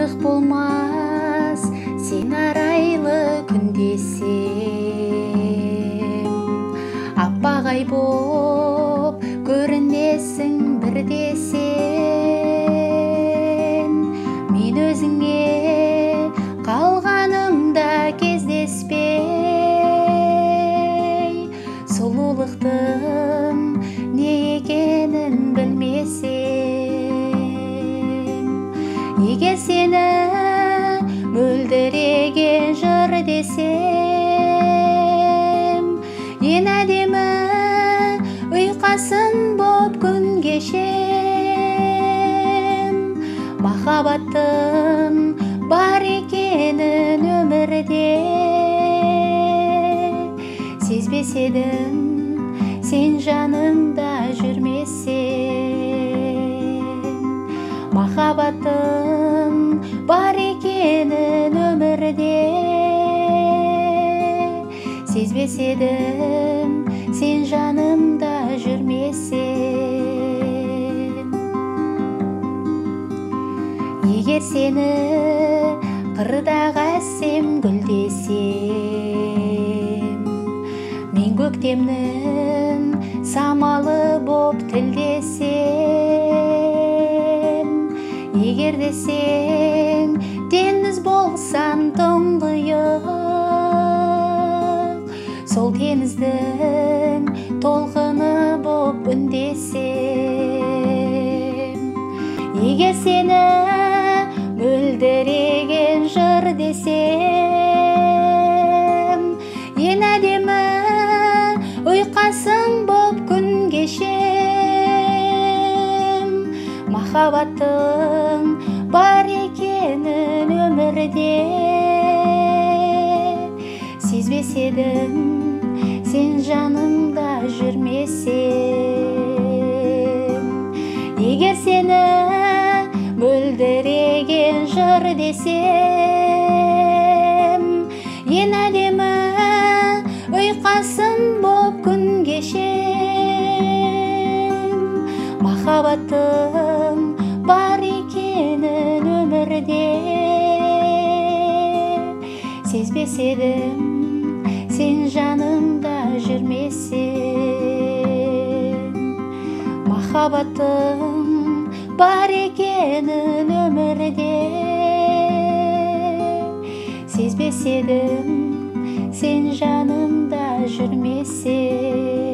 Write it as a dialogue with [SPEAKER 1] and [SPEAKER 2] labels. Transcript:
[SPEAKER 1] артық болмас, сен арайлы күн десем. Аппағай боп көрінесің бірде сен. Мен өзіңе қалғанымда кездеспей, сұлулықтың не екенін білмесем. Егер сені мөлдіреген жыр десем, ең әдемі ұйқасын боп күн кешем. Махаббаттың бар екенін өмірде сезбес едім, сен жанымда жүрмесең. Махаббаттың бар екенін өмірде сезбес едім, сен жанымда жүрмесең. Егер сені қырдағы әсем гүл десем, мен көктемнің самалы боп тілдесем. Егер десең теңіз болсам тұңғиық, сол теңіздің толқыны боп үндесем. Егер сені мөлдіреген жыр десем, ең әдемі ұйқасың боп күн кешем. Махаббаттың бар екенін өмірде сезбес едім, сен жанымда жүрмесең. Егер сені мөлдіреген жыр десем, ең әдемі ұйқасын боп күн кешем. Махаббаттың бар екенін өмірде сезбес едім, сен жанымда жүрмесең. Махаббаттың бар екенін өмірде сезбес едім, сен жанымда жүрмесең.